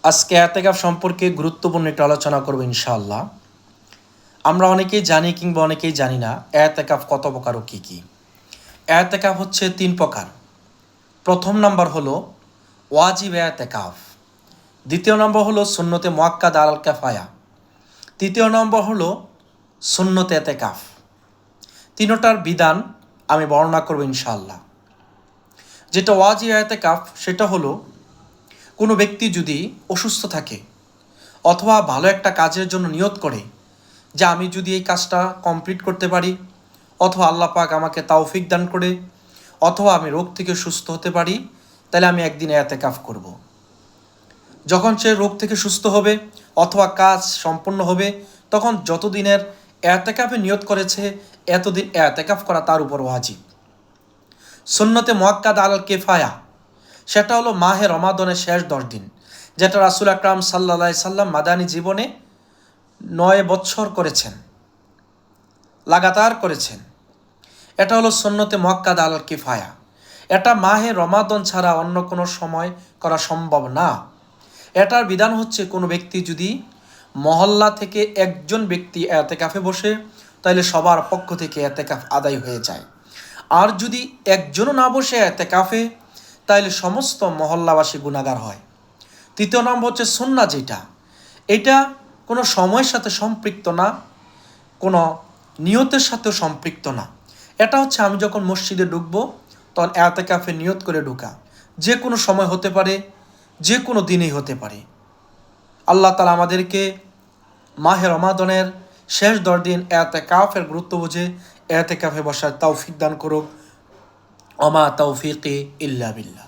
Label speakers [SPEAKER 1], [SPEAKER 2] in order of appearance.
[SPEAKER 1] আজকে এতেকাফ সম্পর্কে গুরুত্বপূর্ণ একটা আলোচনা করব ইনশাআল্লাহ। আমরা অনেকেই জানি কিংবা অনেকেই জানি না এতেকাফ কত প্রকার ও কী কী। এতেকাফ হচ্ছে 3 প্রকার। প্রথম নাম্বার হলো ওয়াজিব এতেকাফ, দ্বিতীয় নম্বর হলো সুন্নতে মুআক্কাদ আলাল কিফায়া, তৃতীয় নম্বর হলো সুন্নতে এতেকাফ। তিনটার বিধান আমি বর্ণনা করব ইনশাআল্লাহ। যেটা ওয়াজিব এতেকাফ সেটা হলো কোনো ব্যক্তি যদি অসুস্থ থাকে অথবা ভালো একটা কাজের জন্য নিয়ত করে যে আমি যদি এই কাজটা কমপ্লিট করতে পারি, অথবা আল্লাহ পাক আমাকে তাওফিক দান করে, অথবা আমি রোগ থেকে সুস্থ হতে পারি, তাহলে আমি একদিন এতেকাফ করব। যখন সে রোগ থেকে সুস্থ হবে অথবা কাজ সম্পন্ন হবে, তখন যতদিনের এতেকাফে নিয়ত করেছে এতদিন এতেকাফ করা তার উপর ওয়াজিব। সুন্নতে মুআক্কাদ আলাল কিফায়া সেটা হলো মাহে রমাদানের শেষ 10 দিন, যেটা রাসূল আকরাম সাল্লাল্লাহু আলাইহি সাল্লাম মাদানী জীবনে 9 বছর করেছেন, লাগাতার করেছেন। এটা হলো সুন্নতে মুআক্কাদ আলাল কিফায়া। এটা মাহে রমাদান ছাড়া অন্য কোনো সময় করা সম্ভব না। এটার বিধান হচ্ছে কোনো ব্যক্তি যদি মহল্লা থেকে একজন ব্যক্তি এতেকাফে বসে, তাহলে সবার পক্ষ থেকে এতেকাফ আদায় হয়ে যায়। আর যদি একজনও না বসে এতেকাফে, তাহলে সমস্ত মহল্লাবাসী গুনাহগার হয়। তৃতীয় নম্বর হচ্ছে সুন্নাহ, যেটা এটা কোনো সময়ের সাথে সম্পৃক্ত না, কোনো নিয়তের সাথেও সম্পৃক্ত না। এটা হচ্ছে আমি যখন মসজিদে ঢুকবো তখন এতেকাফে নিয়ত করে ঢুকা, যে কোনো সময় হতে পারে, যে কোনো দিনেই হতে পারে। আল্লাহ তাআলা আমাদেরকে মাহে রমাদানের শেষ 10 দিন এতেকাফের গুরুত্ব বুঝে এতেকাফে বসার তৌফিক দান করুক। ওমা তৌফিকি ইল্লা বিল্লাহ।